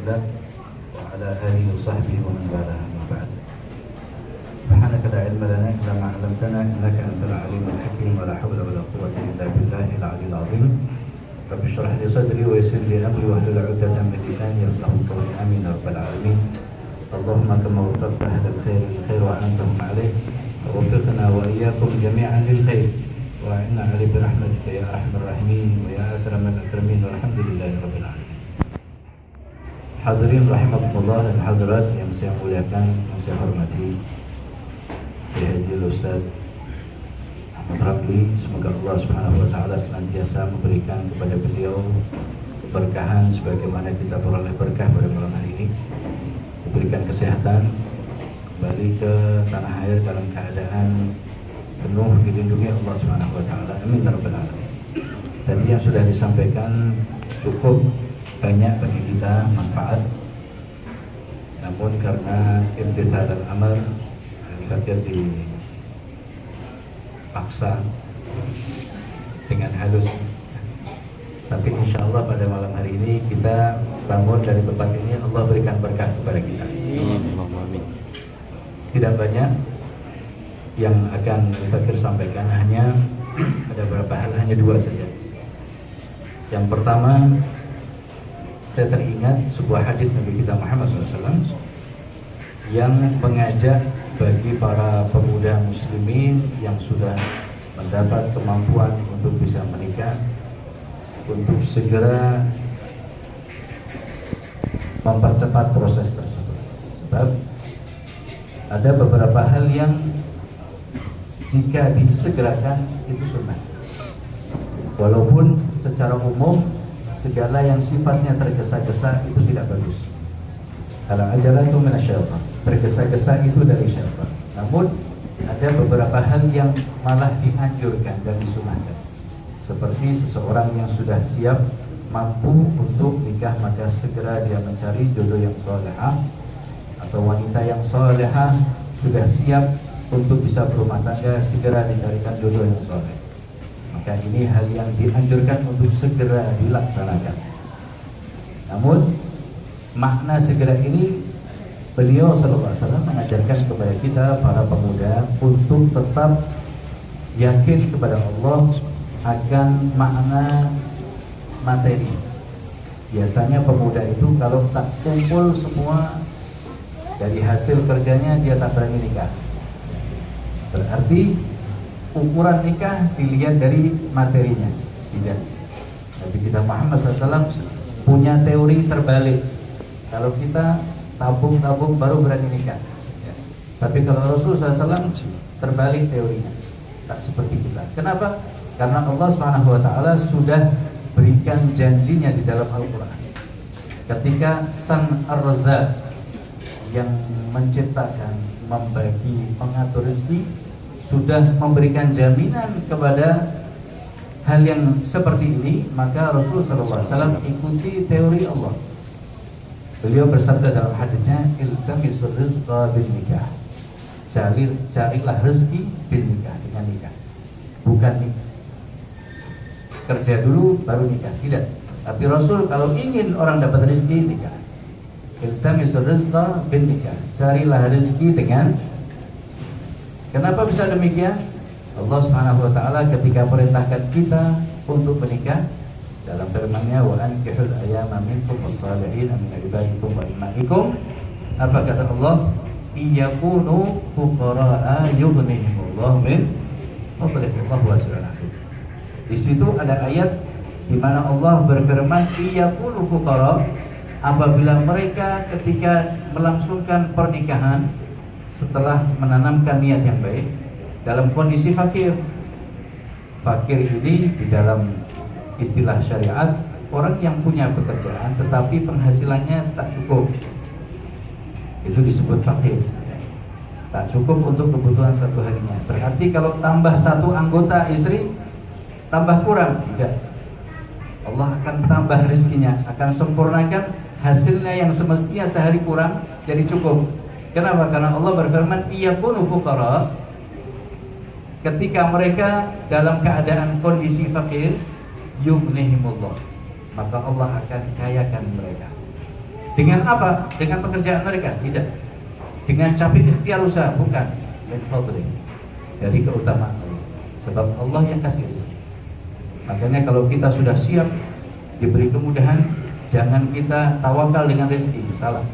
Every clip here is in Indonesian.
الله وعلى آله وصحبه ومن والاه أما بعد. سبحانك لا علم لنا إلا ما علمتنا إنك أنت العليم الحكيم ولا حول ولا قوة إلا بالله العلي العظيم. رب اشرح لي صدري ويسر لي أمري واحلل عقدة من لساني يفقهوا قولي آمين يا رب العالمين. اللهم كما وفقت أهل الخير للخير وأعنتهم عليه ووفقنا وإياكم جميعا للخير وأعنا عليه برحمتك يا أرحم الراحمين ويا أكرم الأكرمين والحمد لله رب العالمين. Hadirin rahimakumullah dan hadirat yang saya muliakan, yang saya hormati, Haji Ustaz Ahmad Ramli, semoga Allah Subhanahu wa taala senantiasa memberikan kepada beliau keberkahan sebagaimana kita peroleh berkah pada malam hari ini. Diberikan kesehatan, kembali ke tanah air dalam keadaan penuh dilindungi Allah Subhanahu wa taala. Amin ya rabbal alamin. Tadi yang sudah disampaikan cukup banyak bagi kita manfaat, namun karena imtithal al-amr fakir dipaksa dengan halus. Tapi insya Allah pada malam hari ini kita bangun dari tempat ini, Allah berikan berkah kepada kita. Tidak banyak yang akan fakir sampaikan, hanya ada beberapa hal, hanya dua saja. Yang pertama, saya teringat sebuah hadis Nabi kita Muhammad SAW yang mengajak bagi para pemuda muslimin yang sudah mendapat kemampuan untuk bisa menikah untuk segera mempercepat proses tersebut. Sebab ada beberapa hal yang jika disegerakan itu sunnah, walaupun secara umum segala yang sifatnya tergesa-gesa itu tidak bagus. Kalau ajalah itu minasyaitan, tergesa-gesa itu dari syaitan. Namun ada beberapa hal yang malah dianjurkan dan disunahkan. Seperti seseorang yang sudah siap mampu untuk nikah, maka segera dia mencari jodoh yang solehah, atau wanita yang solehah sudah siap untuk bisa berumah tangga, segera dicarikan jodoh yang soleh. Maka ini hal yang dianjurkan untuk segera dilaksanakan. Namun makna segera ini beliau SAW mengajarkan kepada kita para pemuda untuk tetap yakin kepada Allah akan makna materi. Biasanya pemuda itu kalau tak kumpul semua dari hasil kerjanya, dia tak berani nikah. Berarti ukuran nikah dilihat dari materinya. Tidak. Nabi kita Muhammad SAW punya teori terbalik. Kalau kita tabung-tabung baru berani nikah, ya. Tapi kalau Rasul SAW terbalik teorinya, tak seperti kita. Kenapa? Karena Allah SWT sudah berikan janjinya di dalam Al-Quran. Ketika Sang Ar-Razzaq yang menciptakan, membagi, mengatur rezeki sudah memberikan jaminan kepada hal yang seperti ini, maka Rasulullah SAW ikuti teori Allah. Beliau bersabda dalam hadisnya, iltamisur rizqa bin nikah, carilah rezeki bin nikah, dengan nikah. Bukan nikah kerja dulu baru nikah, tidak. Tapi Rasul kalau ingin orang dapat rezeki, nikah. Iltamisur rizqa bin nikah, carilah rezeki dengan. Kenapa bisa demikian? Allah Subhanahu wa taala ketika perintahkan kita untuk menikah dalam firman-Nya, wa ankihul ayyama minkum was-salihin min ibadikum wa imaikum. Apa kata Allah? Iyakunu fuqara'a yughnihimullahu min fadlihi wallahu wasi'un alim. Di situ ada ayat di mana Allah berfirman, iyakunu fuqara, apabila mereka ketika melangsungkan pernikahan setelah menanamkan niat yang baik dalam kondisi fakir. Fakir ini di dalam istilah syariat orang yang punya pekerjaan tetapi penghasilannya tak cukup, itu disebut fakir. Tak cukup untuk kebutuhan satu harinya. Berarti kalau tambah satu anggota istri tambah kurang? Tidak. Allah akan tambah rezekinya, akan sempurnakan hasilnya yang semestinya sehari kurang jadi cukup. Kenapa? Karena Allah berfirman, iyakunu fuqara, ketika mereka dalam keadaan kondisi fakir, yughnihimullah, maka Allah akan kayakan mereka. Dengan apa? Dengan pekerjaan mereka? Tidak. Dengan capek ikhtiar usaha? Bukan. Min fadli, dari keutamaan Allah. Sebab Allah yang kasih rezeki. Makanya kalau kita sudah siap diberi kemudahan, jangan kita tawakal dengan rezeki. Salah.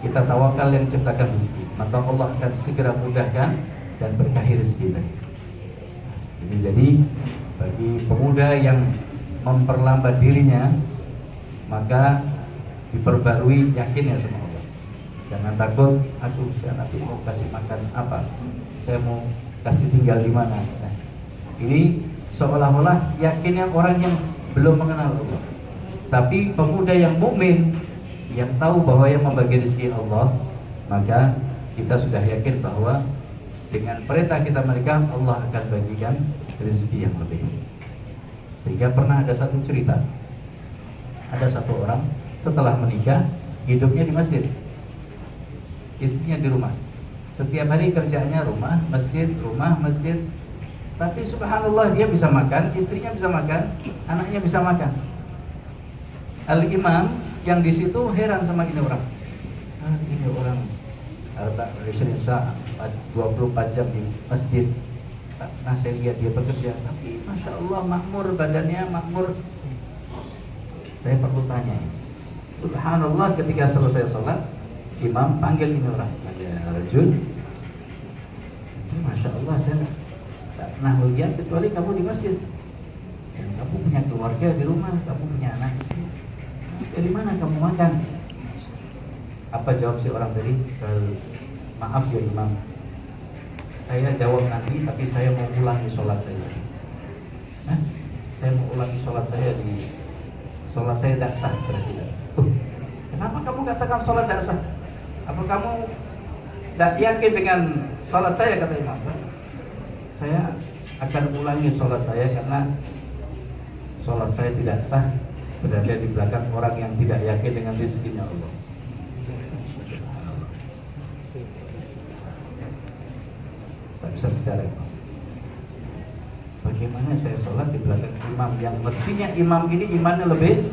Kita tawakal yang ciptakan rezeki, maka Allah akan segera mudahkan dan berkahi rezeki tadi. Ini jadi bagi pemuda yang memperlambat dirinya, maka diperbarui yakinnya sama Allah. Jangan takut, aduh saya nanti mau kasih makan apa, saya mau kasih tinggal di mana. Nah, ini seolah-olah yakinnya orang yang belum mengenal Allah. Tapi pemuda yang mukmin, yang tahu bahwa yang membagi rezeki Allah, maka kita sudah yakin bahwa dengan perintah kita mereka, Allah akan bagikan rezeki yang lebih. Sehingga pernah ada satu cerita, ada satu orang setelah menikah hidupnya di masjid, istrinya di rumah. Setiap hari kerjaannya rumah, masjid. Tapi subhanallah dia bisa makan, istrinya bisa makan, anaknya bisa makan. Al-Imam yang di situ heran sama ini orang. Ini orang 24 jam di masjid. Nah saya lihat dia bekerja, tapi masya Allah makmur, badannya makmur. Saya perlu tanya, subhanallah ketika selesai sholat, imam panggil ini orang, ada rajul. Masya Allah saya tak pernah melihat kecuali kamu di masjid. Dan kamu punya keluarga di rumah, kamu punya anak di sini. Dari mana kamu makan? Apa jawab si orang tadi? Maaf ya imam, saya jawab nanti, tapi saya mau ulangi sholat saya. Saya mau ulangi sholat saya sholat saya tidak sah berarti. Kenapa kamu katakan sholat tidak sah? Apa kamu tidak yakin dengan sholat saya, kata imam? Saya akan ulangi sholat saya karena sholat saya tidak sah berada di belakang orang yang tidak yakin dengan rezekinya Allah. Tak bisa bicara. Bagaimana saya sholat di belakang imam yang mestinya imam ini imannya lebih,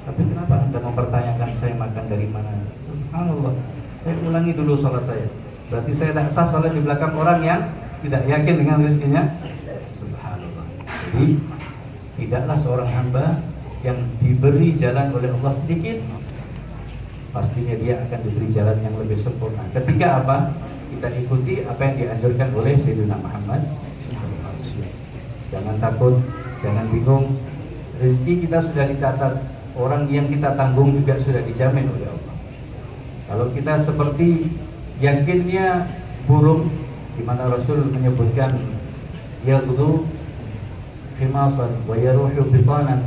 tapi kenapa Anda mempertanyakan saya makan dari mana? Subhanallah, saya ulangi dulu sholat saya. Berarti saya tak sah sholat di belakang orang yang tidak yakin dengan rezekinya. Subhanallah. Jadi tidaklah seorang hamba yang diberi jalan oleh Allah sedikit, pastinya dia akan diberi jalan yang lebih sempurna. Ketika apa? Kita ikuti apa yang dianjurkan oleh Sayyidina Muhammad. Jangan takut, jangan bingung. Rezeki kita sudah dicatat, orang yang kita tanggung juga sudah dijamin oleh Allah. Kalau kita seperti yakinnya burung, di mana Rasul menyebutkan yaghdu khimasan wa yaruhu bitanan.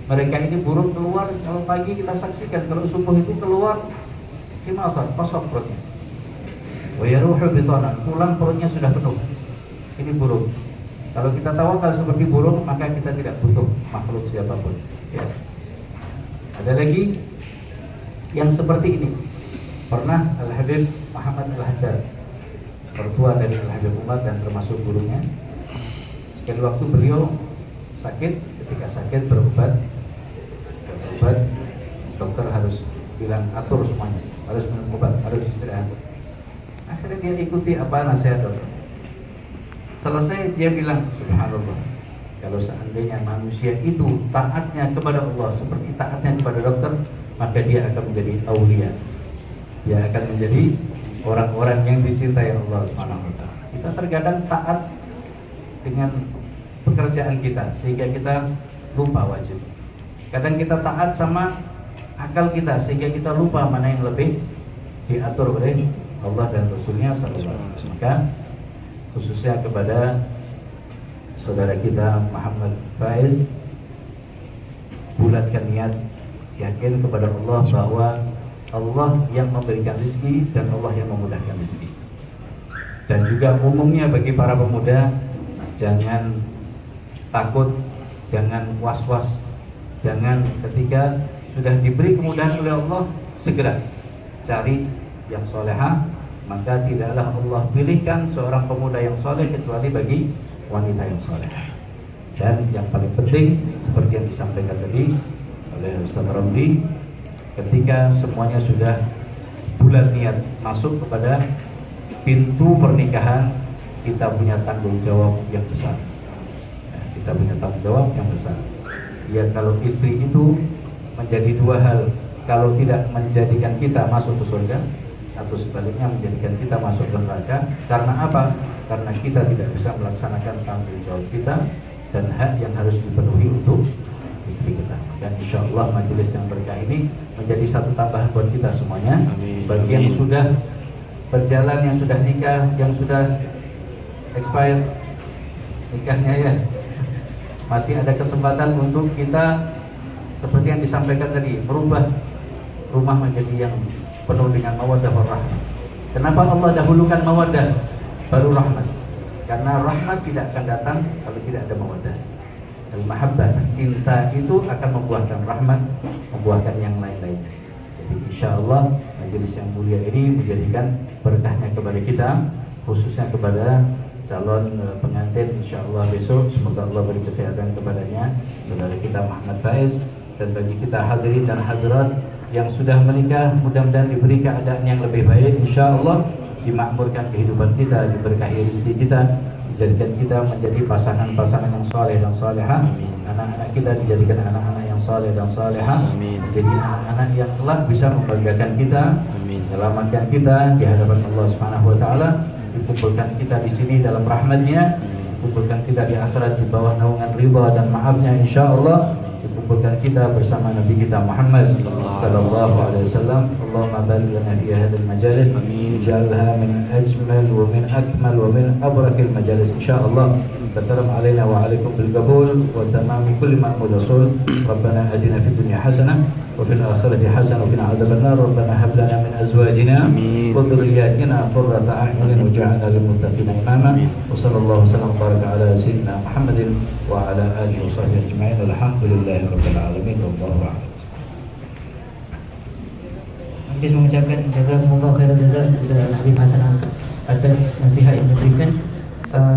Mereka ini burung keluar, kalau pagi kita saksikan, kalau subuh itu keluar khimasan, kosong perutnya. Wa yaruhu bitanan, pulang perutnya sudah penuh. Ini burung. Kalau kita tawakal seperti burung, maka kita tidak butuh makhluk siapapun. Ya. Ada lagi yang seperti ini. Pernah Al-Habib Muhammad Al-Haddad, mertua dari Al-Habib Umar dan termasuk gurunya, sekali waktu beliau sakit. Ketika sakit berobat, dokter harus bilang atur semuanya, harus minum obat, harus istirahat. Akhirnya dia ikuti apa nasihat dokter. Selesai dia bilang, subhanallah, kalau seandainya manusia itu taatnya kepada Allah seperti taatnya kepada dokter, maka dia akan menjadi aulia. Dia akan menjadi orang-orang yang dicintai Allah SWT. Kita terkadang taat dengan pekerjaan kita sehingga kita lupa wajib. Kadang kita taat sama akal kita sehingga kita lupa mana yang lebih diatur oleh Allah dan Rasulnya SAW. Maka khususnya kepada saudara kita Muhammad Faiz, bulatkan niat, yakin kepada Allah bahwa Allah yang memberikan rezeki dan Allah yang memudahkan rezeki. Dan juga umumnya bagi para pemuda, jangan takut, jangan was-was, jangan ketika sudah diberi kemudahan oleh Allah segera cari yang solehah. Maka tidaklah Allah pilihkan seorang pemuda yang soleh kecuali bagi wanita yang soleh. Dan yang paling penting seperti yang disampaikan tadi oleh Ustaz Ramli, ketika semuanya sudah bulat niat masuk kepada pintu pernikahan, kita punya tanggung jawab yang besar. Ya, kita punya tanggung jawab yang besar. Ya, kalau istri itu menjadi dua hal, kalau tidak menjadikan kita masuk ke surga, atau sebaliknya menjadikan kita masuk ke neraka. Karena apa? Karena kita tidak bisa melaksanakan tanggung jawab kita dan hak yang harus dipenuhi untuk istri kita. Dan insya Allah majelis yang berkah ini menjadi satu tambahan buat kita semuanya. Bagi yang sudah berjalan, yang sudah nikah, yang sudah expired nikahnya ya, masih ada kesempatan untuk kita seperti yang disampaikan tadi, merubah rumah menjadi yang penuh dengan mawaddah warahmah. Kenapa Allah dahulukan mawaddah baru rahmat? Karena rahmat tidak akan datang kalau tidak ada mawaddah. Al-mahabbah, cinta itu akan membuahkan rahmat, membuahkan yang lain-lain. Jadi insya Allah majelis yang mulia ini menjadikan berkahnya kepada kita, khususnya kepada calon pengantin insya Allah besok. Semoga Allah beri kesehatan kepadanya, saudara kita Muhammad Faiz. Dan bagi kita hadirin dan hadirat yang sudah menikah, mudah-mudahan diberi keadaan yang lebih baik insya Allah, dimakmurkan kehidupan kita, diberkahi rezeki kita, dijadikan kita menjadi pasangan-pasangan yang saleh dan salehah. Anak-anak kita dijadikan anak-anak yang saleh dan salehah, menjadi anak-anak yang kelak bisa membanggakan kita, menyelamatkan kita di hadapan Allah Subhanahu wa taala, dikumpulkan kita di sini dalam rahmatnya, dikumpulkan kita di akhirat di bawah naungan ridha dan maafnya insya Allah, dikumpulkan kita bersama Nabi kita Muhammad sallallahu alaihi wasallam. Allahumma barik lana fi hadzal majalis, ij'alha min ajmal wa min akmal wa min abrakil majalis insyaallah. Takarram alaina wa alaikum bil qabul wa tamam kulli ma rasul. Rabbana atina fid dunya hasanah wa fil akhirati hasanah wa qina adzaban nar. Rabbana hab lana min azwajina wa dhurriyyatina qurrata a'yunin waj'alna lil muttaqina imama. Wa sallallahu wasallam baraka ala sayyidina Muhammadin wa ala alihi wa sahbihi ajma'in. Alhamdulillahi rabbil alamin. Wallahu a'lam. Habis mengucapkan jazakumullah khairan jazaa kepada Habib Hasan atas nasihat yang diberikan.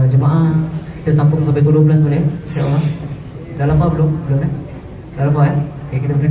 Jemaah kita sambung sampai 12 boleh? InsyaAllah. Dah lama belum? Belum kan? Dah lama kan? Okay, kita beri